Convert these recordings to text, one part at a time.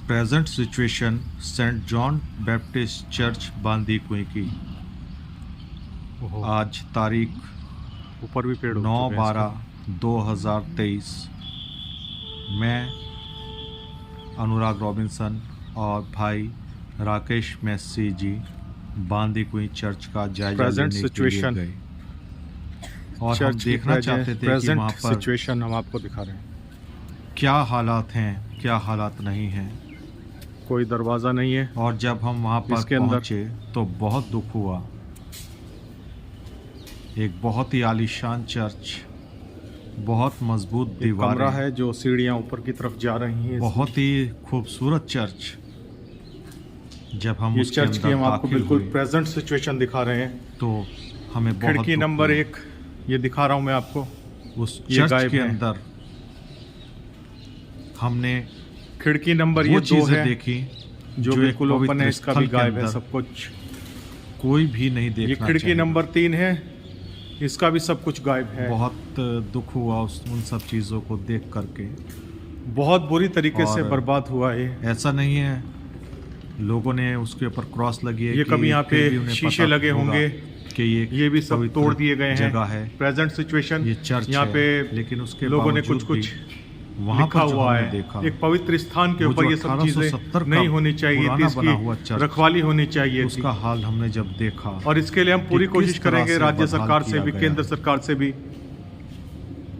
Present situation Saint John Baptist church Bandikui की। आज तारीख ऊपर भी पेड़ 9/12/2023। मैं अनुराग रॉबिन्सन और भाई राकेश मैसी जी बांदीकुई चर्च का जायजा लेने के लिए गए और हम देखना चाहते थे कि वहाँ पर सिचुएशन हम आपको दिखा रहे हैं। क्या हालात हैं, क्या हालात नहीं हैं। कोई दरवाज़ा नहीं है और जब हम वहाँ पर पहुँचे तो बहुत दुख हुआ। एक बहुत ही आलीशान चर्च, बहुत मजबूत दीवारें, कमरा है जो सीढ़ियाँ ऊपर की तरफ जा रही हैं। बहुत ही खूबसूरत चर्च। जब हम इस चर्च की हम आपको बिल्कुल प्रेजेंट सिचुएशन दिखा रहे हैं तो हमें बहुत खिड़की नंबर 1 ये दिखा रहा हूँ मैं आपको। उस चर्च के अंदर हमने खिड़की नंबर ये 2 है देखी जो बिल्कुल ओपन है, इसका भी गायब है सब कुछ, कोई भी नहीं देखना। ये खिड़की नंबर 3 है, इसका भी सब कुछ गायब है। बहुत दुख हुआ उन सब चीज़ों को देख करके। बहुत बुरी तरीके से बर्बाद हुआ है। ऐसा नहीं है लोगों ने उसके ऊपर क्रॉस लगी है, ये कभी यहाँ पे शीशे लगे होंगे कि ये भी सब तोड़ दिए गए हैं। जगह है प्रेजेंट सिचुएशन, ये चर्च यहाँ पे लेकिन उसके लोगों ने कुछ वहाँ लिखा हुआ है। देखा एक पवित्र स्थान के ऊपर ये सब चीजें नहीं होनी चाहिए थी, इसकी रखवाली होनी चाहिए थी। उसका हाल हमने जब देखा और इसके लिए हम पूरी कोशिश करेंगे राज्य सरकार से भी, केंद्र सरकार से भी,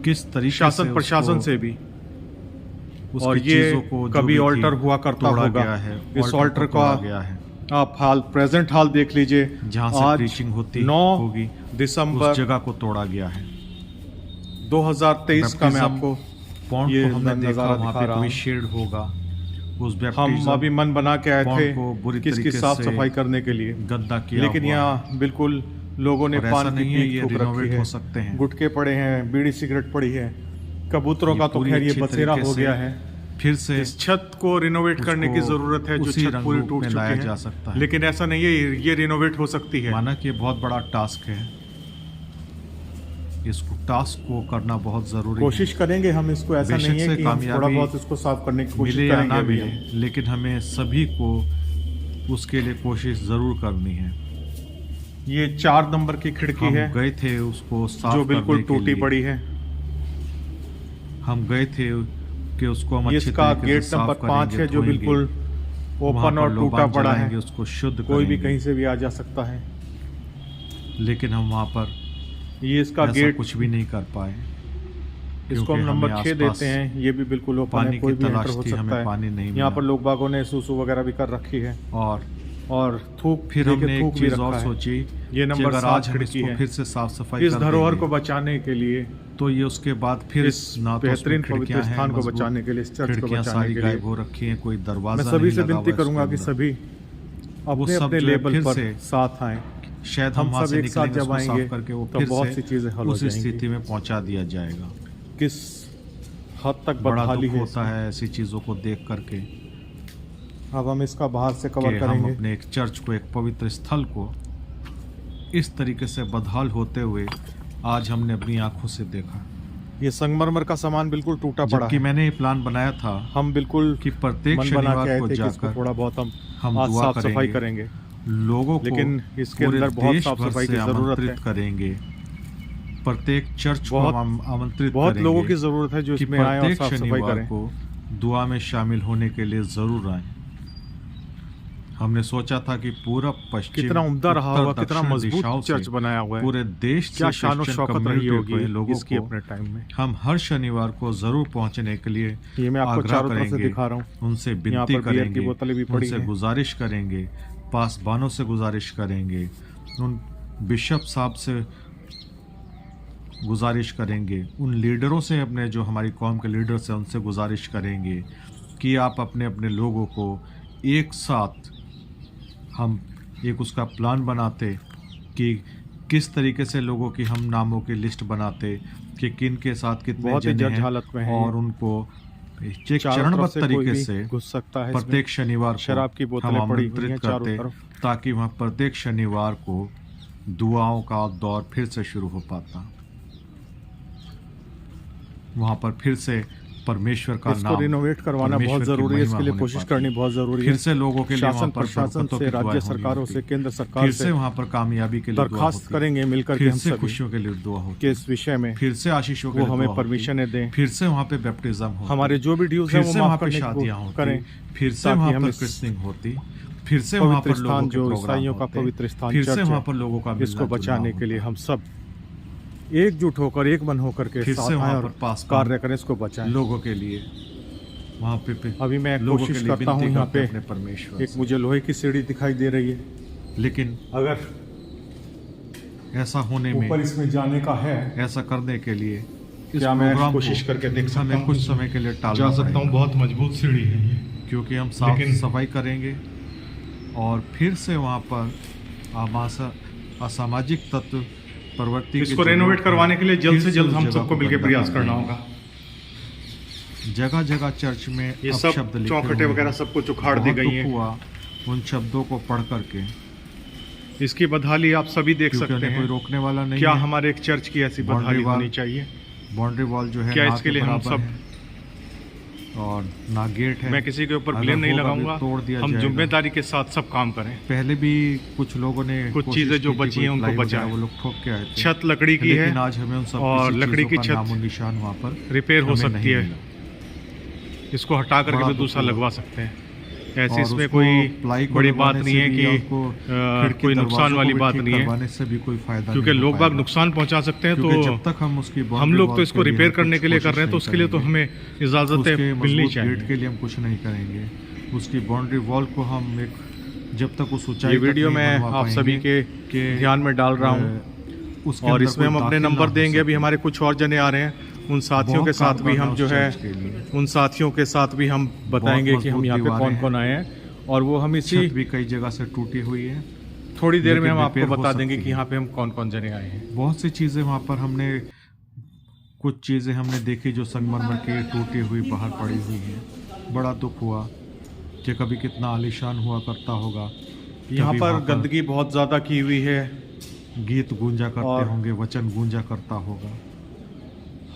किस तरीके शासन प्रशासन से भी। और ये कभी ऑल्टर हुआ करता होगा, इस ऑल्टर का आप हाल प्रेजेंट हाल देख लीजिए। जहाँ से प्रीचिंग होती 9 दिसंबर उस जगह को तोड़ा गया है 2023 का। मैं आपको पॉन्ड को हमने देखा, वहाँ पे कोई शेड होगा। उस हम अभी मन बना के आए थे किसकी साफ सफाई करने के लिए, गंदा किया, लेकिन यहाँ बिल्कुल लोगों ने पान की पीक थूक रखी है, हो सकते हैं, गुटके पड़े हैं, बीड़ी सिगरेट पड़ी है, कबूतरों का तो खैर ये बसेरा हो गया है। फिर से इस छत को रिनोवेट करने की जरूरत है जो छत पूरी टूट चुकी जा सकता है। लेकिन ऐसा नहीं है, ये रिनोवेट हो सकती है। माना कि ये बहुत बड़ा टास्क है, इसको टास्क को करना बहुत जरूरी कोशिश करेंगे हम इसको। ऐसा नहीं है कि हम थोड़ा बहुत इसको साफ करने की कोशिश करेंगे, ना मिले, लेकिन हमें सभी को उसके लिए कोशिश जरूर करनी है। ये 4 नंबर की खिड़की है, गए थे उसको साफ जो बिल्कुल टूटी पड़ी है। हम गए थे कि उसको हम अच्छी इसका गेट नंबर 5 है जो बिल्कुल ओपन और टूटा पड़ा है, उसको शुद्ध कोई भी कहीं से भी आ जा सकता है। लेकिन हम वहाँ पर ये इसका गेट कुछ भी नहीं कर पाए। इसको हम नंबर 6 देते हैं। ये भी बिल्कुल ओपन है, कोई भी एंटर हो सकता है। पानी नहीं, यहाँ पर लोग बागों ने सूसू वगैरह भी कर रखी है और थूक, फिर हमने एक चीज और सोची, ये नंबर 7 खिड़की है। फिर से साफ सफाई इस धरोहर को बचाने के लिए, तो ये उसके बाद फिर इस बेहतरीन पवित्र स्थान को बचाने के लिए, इस चर्च को बचाने के लिए हो रखी है, कोई दरवाजा मैं सभी से विनती करूंगा कि सभी अपने अपने लेवल पर साथ आए। शायद हम सब एक साथ जब आएंगे करके वो तो बहुत सी चीजें हल हो जाएंगी, उस स्थिति में पहुंचा दिया जाएगा। किस हद तक बदहाली होता है ऐसी चीजों को देख करके। अब हम इसका बाहर से कवर करेंगे। हम अपने एक चर्च को, एक पवित्र स्थल को इस तरीके से बदहाल होते हुए आज हमने अपनी आंखों से देखा। ये संगमरमर का सामान बिल्कुल टूटा पड़ा है। मैंने ये प्लान बनाया था, हम बिल्कुल कि प्रत्येक शनिवार को जाकर थोड़ा बहुत हम दुआ साफ सफाई करेंगे लोगों को, लेकिन इसके अंदर बहुत साफ सफाई की जरूरत है। करेंगे प्रत्येक चर्च को आमंत्रित बहुत लोगों की जरूरत है जो इसमें आए और साफ सफाई करें, को दुआ में शामिल होने के लिए जरूर आए। हमने सोचा था कि पूरा पश्चिम, कितना उम्दा रहा होगा, कितना मजबूत चर्च बनाया हुआ है, पूरे देश क्या शान और शौकत रही होगी लोगों इसकी को अपने टाइम में। हम हर शनिवार को जरूर पहुंचने के लिए ये मैं आपको चारों तरफ से दिखा रहा हूँ, उनसे विनती करेंगे, उनसे गुजारिश करेंगे, पासबानों से गुजारिश करेंगे, उन बिशप साहब से गुजारिश करेंगे, उन लीडरों से, अपने जो हमारी कौम के लीडर्स हैं उनसे गुजारिश करेंगे कि आप अपने अपने लोगों को एक साथ, हम एक उसका प्लान बनाते कि किस तरीके से लोगों की हम नामों की लिस्ट बनाते कि किन के साथ कितने जने हैं, और उनको चरणबद्ध तरीके से घुस सकता है। प्रत्येक शनिवार शराब की बोतलें पड़ी हुई हैं चारों तरफ, ताकि वहाँ प्रत्येक शनिवार को दुआओं का दौर फिर से शुरू हो पाता। वहाँ पर फिर से परमेश्वर का इसको नाम, रिनोवेट करवाना बहुत परमेश्वर की जरूरी है, महिमा इसके लिए होने कोशिश पाती करनी है। बहुत जरूरी फिर है। से लोगों के लिए वहाँ शासन पर प्रशासन बरकतों से, की दुआएं राज्य होनी सरकारों होती से, है। केंद्र सरकार फिर से से वहाँ पर कामयाबी के लिए दुआ दरखास्त होती है। करेंगे मिलकर के फिर हम से सभी खुशियों के लिए दुआ होती कि है। इस विषय में फिर से आशीषों के वो लिए हमें दुआ होती है। परमिशन दें, फिर से वहाँ पे बैप्टिज्म होती, हमारे जो भी ड्यूज फिर हैं वो से माफ वहाँ पे करने की शादियाँ कोशिश होती, करें, फिर से ताकि वहाँ हम पर इस क्रिस्निंग होती, फिर से वहाँ पवित्र पर लोगों स्थान के जो प्रोग्राम ईसाइयों का होते, पवित्र स्थान फिर से चर्च वहाँ है, पर लोगों का इसको मिलना बचाने जुलना के लिए होता। हम सब एकजुट होकर, एक मन होकर के फिर से साथ आए वहाँ और पर पास कार्य करें, इसको बचाएं। लोगों के लिए वहाँ पे अभी मैं लोगों के कोशिश लिए करता हूँ, विनती यहाँ करते पे हैं अपने परमेश्वर एक से। मुझे लोहे की सीढ़ी दिखाई दे रही है, लेकिन अगर ऐसा होने में, ऊपर इसमें जाने का है, ऐसा करने के लिए इस क्या मैं प्रोग्राम कोशिश करके देख सकता हमें हूँ? कुछ समय के लिए टालना जा सकता हूँ। पड़ेगा, बहुत मजबूत सीढ़ी है ये, क्योंकि हम साफ लेकिन- सफाई करेंगे और फिर से वहाँ पर असामाजिक तत्व प्रवृत्ति के इसको जो रेनोवेट लोग करवाने के लिए हैं, जल्द फिर से जल्द उस हम जगह सबको को मिलकर गंदा प्रयास कर करना देंगे। होगा। जगह जगह चर्च में ये सब अपशब्द लिखे चौखटे हुए वगैरह हैं। सब कुछ उखाड़ दी बहुत गई दुख हैं। हुआ उन शब्दों को पढ़ करके, इसकी बदहाली आप सभी देख क्योंकि सकते उन्हें कोई हैं। रोकने वाला नहीं क्या है। हमारे एक चर्च की ऐसी बाउंड्री बदहाली वॉल- होनी चाहिए? बाउंड्री वॉल जो है क्या ना इसके के लिए हम बराबर सब, है और ना गेट है। मैं किसी के ऊपर अगर ब्लेम नहीं होगा भी लगाऊंगा, तोड़ दिया हम जाएगा। जिम्मेदारी के साथ सब काम करें। पहले भी कुछ लोगों ने कुछ कोशिश चीजें जो की कि बची कोई हैं उनको प्लाई वगैरह बचाएं। वो लोग ठोक के आए थे, छत लकड़ी की है लेकिन आज हमें उन सब और किसी लकड़ी चीज़ों की का छत नामो निशान वहाँ पर रिपेयर हो हमें सकती नहीं है, मिला। इसको हटा करके बड़ा भी दुख दूसरा हुआ। लगवा सकते हैं। ऐसी और इसमें उसको कोई प्लाई को बड़ी बात लगवाने नहीं से है भी कि आपको खिड़की कोई दरवाजों नुकसान को वाली भी बात ठीक नहीं है, करवाने से भी कोई फायदा क्योंकि नहीं हो लोग बाग पाएगा। नुकसान पहुंचा सकते हैं। क्योंकि तो जब तक हम उसकी हम बाउंड्री लोग तो वॉल इसको लिए रिपेयर हम करने कुछ के लिए कर कोशिश रहे हैं, तो नहीं उसके लिए तो करेंगे। हमें इजाज़तें उसके मिलनी मजबूत चाहिए। गेट के लिए हम कुछ नहीं करेंगे। उसकी बाउंड्री वॉल को हम एक जब तक उस ऊंचाई ये तक वीडियो नहीं मैं बनवा आप सभी पाएंगे के कि ध्यान में डाल रहा हूँ, उसके और अंदर इसमें हम कोई अपने दाखिल ना नंबर हो देंगे। अभी सके। हमारे कुछ और जने आ रहे हैं, उन साथियों बहुत के साथ काम भी करना हम उस जो है, चर्च के लिए। उन साथियों के साथ भी हम बताएंगे कि हम मजबूत यहाँ पे दीवारें कौन हैं। कौन आए हैं, और वो हम इसी छत भी कई जगह से टूटी हुई है। थोड़ी देर में लेकिन हम आपको रिपेयर हो बता देंगे सकती कि है। यहाँ पे हम कौन कौन जने आए हैं। बहुत सी चीज़ें वहाँ पर हमने कुछ चीज़ें हमने देखी जो संगमरमर की टूटी हुई बाहर पड़ी हुई हैं। बड़ा दुख हुआ कि कभी कितना आलीशान हुआ करता होगा। यहाँ कभी पर वहाँ गंदगी बहुत ज़्यादा की हुई है। गीत गूंजा करते और- होंगे, वचन गूंजा करता होगा।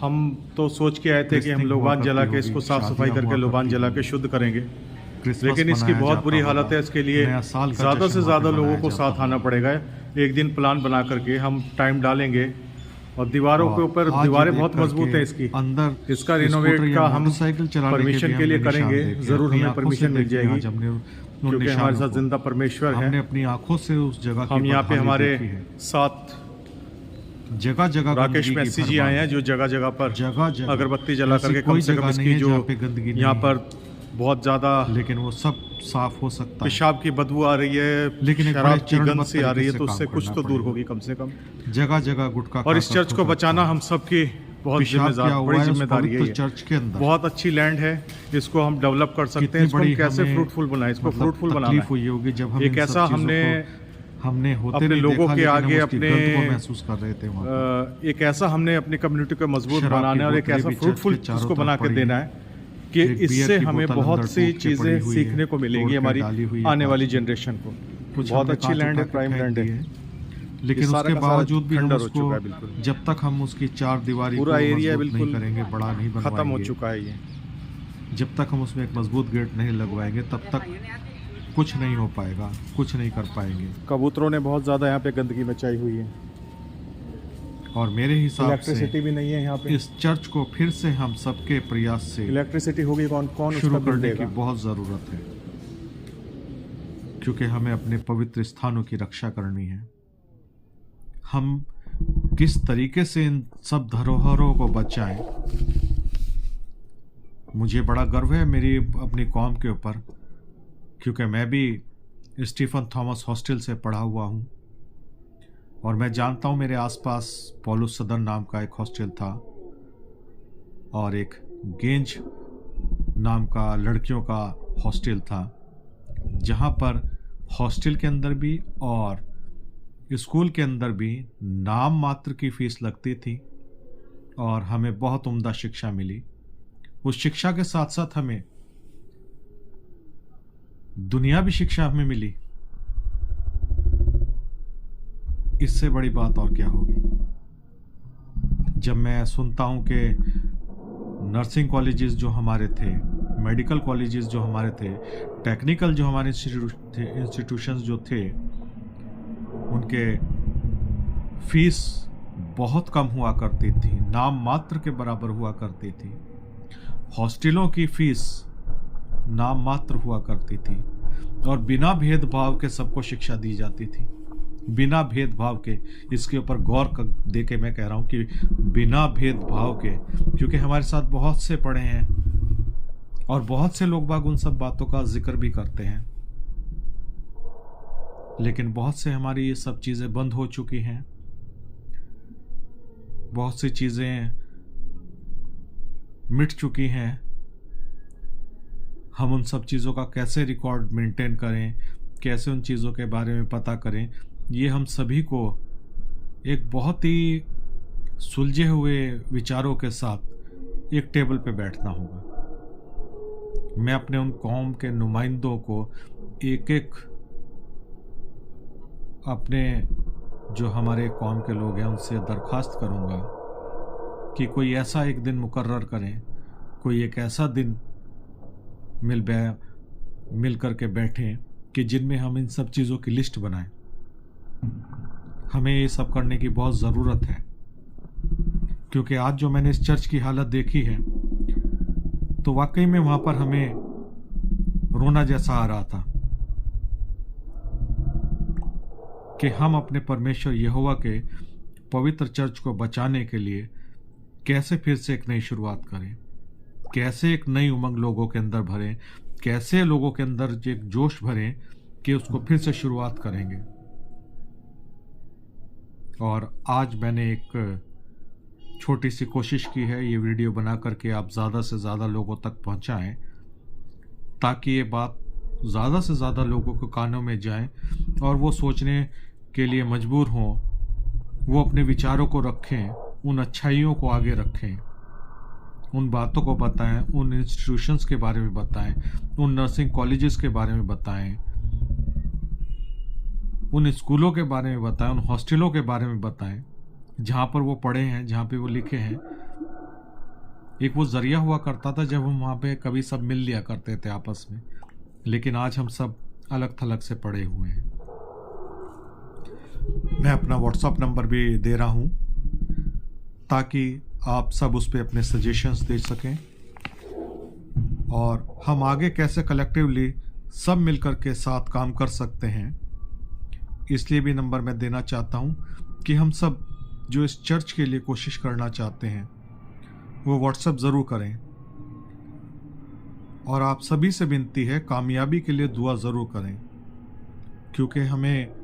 हम तो सोच के आए थे कि हम क्रिस्निंग लोबान हुआ जला करती के इसको होगी, साफ सफाई शादियाँ करके हुआ लोबान करती जला के होंगी। शुद्ध करेंगे, क्रिसमस लेकिन इसकी मनाया बहुत जाता बुरी होगा। हालत है। इसके लिए नया साल का ज़्यादा जश्न से वहाँ ज़्यादा पे लोगों मनाया को जाता साथ आना होगा। पड़ेगा। एक दिन प्लान बना करके हम टाइम डालेंगे, और दीवारों के और ऊपर आज दीवारें देख बहुत करके मजबूत है इसकी। अंदर इसका स्कूटर रिनोवेट या का हम मोटरसाइकिल चलाने परमिशन के लिए भी हमने निशान करेंगे, देखे। ज़रूर अपनी हमें आंखों से परमिशन मिल देखे जाएगी, आज हमने उन क्योंकि हमारे निशानों साथ को। जिंदा परमेश्वर हमने है। अपनी आंखों से उस जगह की हम यहाँ पे बदहाली हमारे देखी है। साथ जगह जगह राकेश गंदगी की मैसी जी भरमार आए है। हैं, जो जगह जगह पर जगह जगह अगरबत्ती जला ऐसी करके कम कोई से कम जगह नहीं इसकी है जो जहाँ पे गंदगी नहीं यहाँ है। पर बहुत ज़्यादा लेकिन वो सब साफ हो सकता है। पेशाब की बदबू आ रही है, लेकिन एक शराब बड़े की गंध चरणबद्ध सी आ रही है, तरीके तो से उससे काम कुछ करना तो दूर पड़ेगा। होगी कम से कम। जगह जगह गुटखा और इस खाकर चर्च को थूक बचाना रखा है। हम सबकी बहुत पेशाब किया जिम्मेदार हुआ बड़ी है उस जिम्मेदारी है पवित्र ये। चर्च के अंदर। बहुत अच्छी लैंड है, इसको हम डेवलप कर सकते कितनी हैं। इसको हम बड़ी कैसे हमें फ्रूटफुल बनाएं, इसको मतलब फ्रूटफुल बनाना तकलीफ है। हुई होगी जब हम एक इन सब ऐसा चीज़ों हमने होते अपने नहीं लोगों देखा, के लेकिन आगे हम उसकी अपने गंध को महसूस कर रहे थे वहाँ पे। एक ऐसा हमने अपनी कम्युनिटी को मजबूत शराब की बनाना है, और एक बोतलें ऐसा भी चर्च फ्रूटफुल के चारों उसको तरफ बना के पड़ी देना हैं। है कि एक बियर इससे की हमें बोतल बहुत अंदर सी टूट के पड़ी चीज़ें हुई है, सीखने को तोड़ मिलेंगी के हमारी डाली हुई है आने कांच वाली की। जनरेशन को। कुछ बहुत हमने अच्छी कांच लैंड है, उठा के प्राइम फेंक लैंड दी है। लेकिन ये सारा उसके का सारा बावजूद भी हम खंडर हो उसको चुका है बिल्कुल। जब तक हम उसकी चार दीवारी को पूरा एरिया मजबूत नहीं बिल्कुल करेंगे, बड़ा नहीं खत्म हो बनवाएंगे, चुका है ये। जब तक हम उसमें एक मजबूत गेट नहीं लगवाएंगे तब तक कुछ नहीं हो पाएगा, कुछ नहीं कर पाएंगे। कबूतरों ने बहुत ज़्यादा यहाँ पे गंदगी मचाई हुई है। और मेरे हिसाब इलेक्ट्रिसिटी से भी नहीं है यहाँ पे। इस चर्च को फिर से हम सबके प्रयास से इलेक्ट्रिसिटी होगी, कौन कौन शुरू उसका बिल करने की देगा? बहुत ज़रूरत है, क्योंकि हमें अपने पवित्र स्थानों की रक्षा करनी है। हम किस तरीके से इन सब धरोहरों को बचाएं। मुझे बड़ा गर्व है मेरी अपनी कौम के ऊपर, क्योंकि मैं भी स्टीफन थॉमस हॉस्टल से पढ़ा हुआ हूँ, और मैं जानता हूँ मेरे आसपास पौलुस सदन नाम का एक हॉस्टल था, और एक गेंज नाम का लड़कियों का हॉस्टल था, जहाँ पर हॉस्टल के अंदर भी और स्कूल के अंदर भी नाम मात्र की फीस लगती थी, और हमें बहुत उम्दा शिक्षा मिली। उस शिक्षा के साथ साथ हमें दुनियावी शिक्षा हमें मिली। इससे बड़ी बात और क्या होगी। जब मैं सुनता हूं कि नर्सिंग कॉलेजेस जो हमारे थे, मेडिकल कॉलेजेस जो हमारे थे, टेक्निकल जो हमारे इंस्टीट्यूशंस जो थे, उनके फीस बहुत कम हुआ करती थी, नाम मात्र के बराबर हुआ करती थी। हॉस्टलों की फीस नाम मात्र हुआ करती थी और बिना भेदभाव के सबको शिक्षा दी जाती थी, बिना भेदभाव के। इसके ऊपर गौर दे के मैं कह रहा हूँ कि बिना भेदभाव के, क्योंकि हमारे साथ बहुत से पढ़े हैं और बहुत से लोग बाग उन सब बातों का जिक्र भी करते हैं, लेकिन बहुत से हमारी ये सब चीज़ें बंद हो चुकी हैं। बहुत सी चीज़ें मिट चुकी हैं। हम उन सब चीज़ों का कैसे रिकॉर्ड मेंटेन करें, कैसे उन चीज़ों के बारे में पता करें, ये हम सभी को एक बहुत ही सुलझे हुए विचारों के साथ एक टेबल पे बैठना होगा। मैं अपने उन कौम के नुमाइंदों को एक एक अपने जो हमारे कौम के लोग हैं उनसे दरख्वास्त करूंगा कि कोई ऐसा एक दिन मुकर्रर करें, कोई एक ऐसा दिन मिल करके बैठें कि जिनमें हम इन सब चीज़ों की लिस्ट बनाएं। हमें ये सब करने की बहुत ज़रूरत है, क्योंकि आज जो मैंने इस चर्च की हालत देखी है तो वाकई में वहाँ पर हमें रोना जैसा आ रहा था कि हम अपने परमेश्वर यहोवा के पवित्र चर्च को बचाने के लिए कैसे फिर से एक नई शुरुआत करें, कैसे एक नई उमंग लोगों के अंदर भरें, कैसे लोगों के अंदर एक जोश भरें कि उसको फिर से शुरुआत करेंगे। और आज मैंने एक छोटी सी कोशिश की है ये वीडियो बना करके आप ज़्यादा से ज़्यादा लोगों तक पहुंचाएं, ताकि ये बात ज़्यादा से ज़्यादा लोगों के कानों में जाए और वो सोचने के लिए मजबूर हों, वो अपने विचारों को रखें, उन अच्छाइयों को आगे रखें, उन बातों को बताएं, उन इंस्टीट्यूशंस के बारे में बताएं, उन नर्सिंग कॉलेजेस के बारे में बताएं, उन स्कूलों के बारे में बताएं, उन हॉस्टलों के बारे में बताएं जहाँ पर वो पढ़े हैं, जहाँ पे वो लिखे हैं। एक वो जरिया हुआ करता था जब हम वहाँ पे कभी सब मिल लिया करते थे आपस में, लेकिन आज हम सब अलग थलग से पड़े हुए हैं। मैं अपना व्हाट्सएप नंबर भी दे रहा हूँ ताकि आप सब उस पर अपने सजेशंस दे सकें और हम आगे कैसे कलेक्टिवली सब मिलकर के साथ काम कर सकते हैं। इसलिए भी नंबर मैं देना चाहता हूँ कि हम सब जो इस चर्च के लिए कोशिश करना चाहते हैं वो व्हाट्सएप ज़रूर करें। और आप सभी से विनती है कामयाबी के लिए दुआ ज़रूर करें, क्योंकि हमें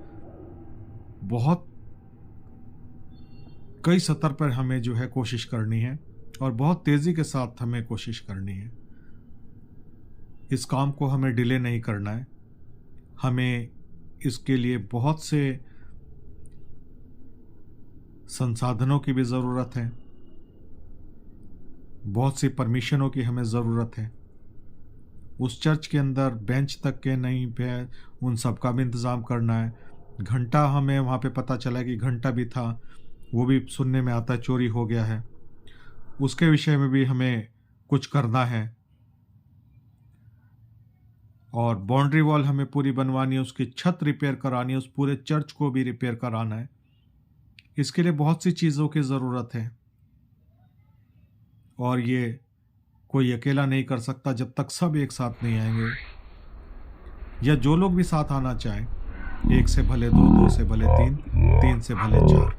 बहुत कई सतर पर हमें जो है कोशिश करनी है और बहुत तेज़ी के साथ हमें कोशिश करनी है। इस काम को हमें डिले नहीं करना है। हमें इसके लिए बहुत से संसाधनों की भी ज़रूरत है, बहुत सी परमिशनों की हमें ज़रूरत है। उस चर्च के अंदर बेंच तक के नहीं पे उन सब का भी इंतज़ाम करना है। घंटा हमें वहाँ पे पता चला कि घंटा भी था, वो भी सुनने में आता है चोरी हो गया है, उसके विषय में भी हमें कुछ करना है। और बाउंड्री वॉल हमें पूरी बनवानी है, उसकी छत रिपेयर करानी है, उस पूरे चर्च को भी रिपेयर कराना है। इसके लिए बहुत सी चीज़ों की ज़रूरत है और ये कोई अकेला नहीं कर सकता जब तक सब एक साथ नहीं आएंगे, या जो लोग भी साथ आना चाहें, 1 से भले 2, 2 से भले 3, 3 से भले 4।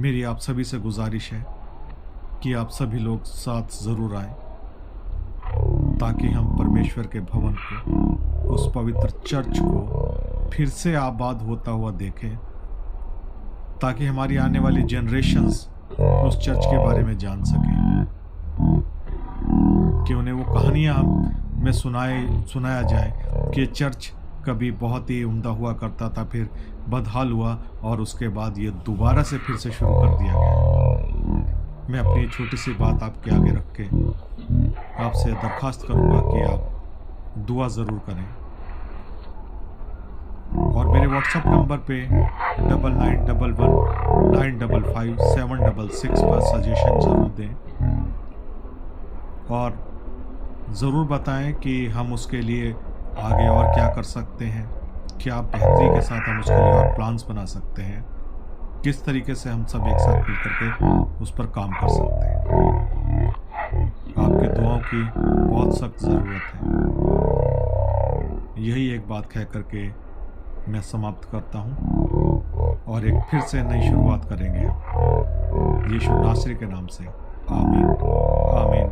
मेरी आप सभी से गुजारिश है कि आप सभी लोग साथ ज़रूर आएं, ताकि हम परमेश्वर के भवन को, उस पवित्र चर्च को फिर से आबाद होता हुआ देखें, ताकि हमारी आने वाली जनरेशन्स उस चर्च के बारे में जान सकें, कि उन्हें वो कहानियाँ में सुनाया जाए कि चर्च कभी बहुत ही उम्दा हुआ करता था, फिर बदहाल हुआ और उसके बाद ये दोबारा से फिर से शुरू कर दिया गया। मैं अपनी छोटी सी बात आपके आगे रख के आपसे दरख्वास्त करूँगा कि आप दुआ ज़रूर करें और मेरे मेरे व्हाट्सएप नंबर पे 9911955766 पर सजेशन ज़रूर दें और ज़रूर बताएं कि हम उसके लिए आगे और क्या कर सकते हैं, क्या बेहतरी के साथ हम उसके लिए और प्लान्स बना सकते हैं, किस तरीके से हम सब एक साथ मिल करके उस पर काम कर सकते हैं। आपके दुआओं की बहुत सख्त ज़रूरत है। यही एक बात कह करके मैं समाप्त करता हूँ और एक फिर से नई शुरुआत करेंगे यीशु नासरी के नाम से। आमीन, आमीन,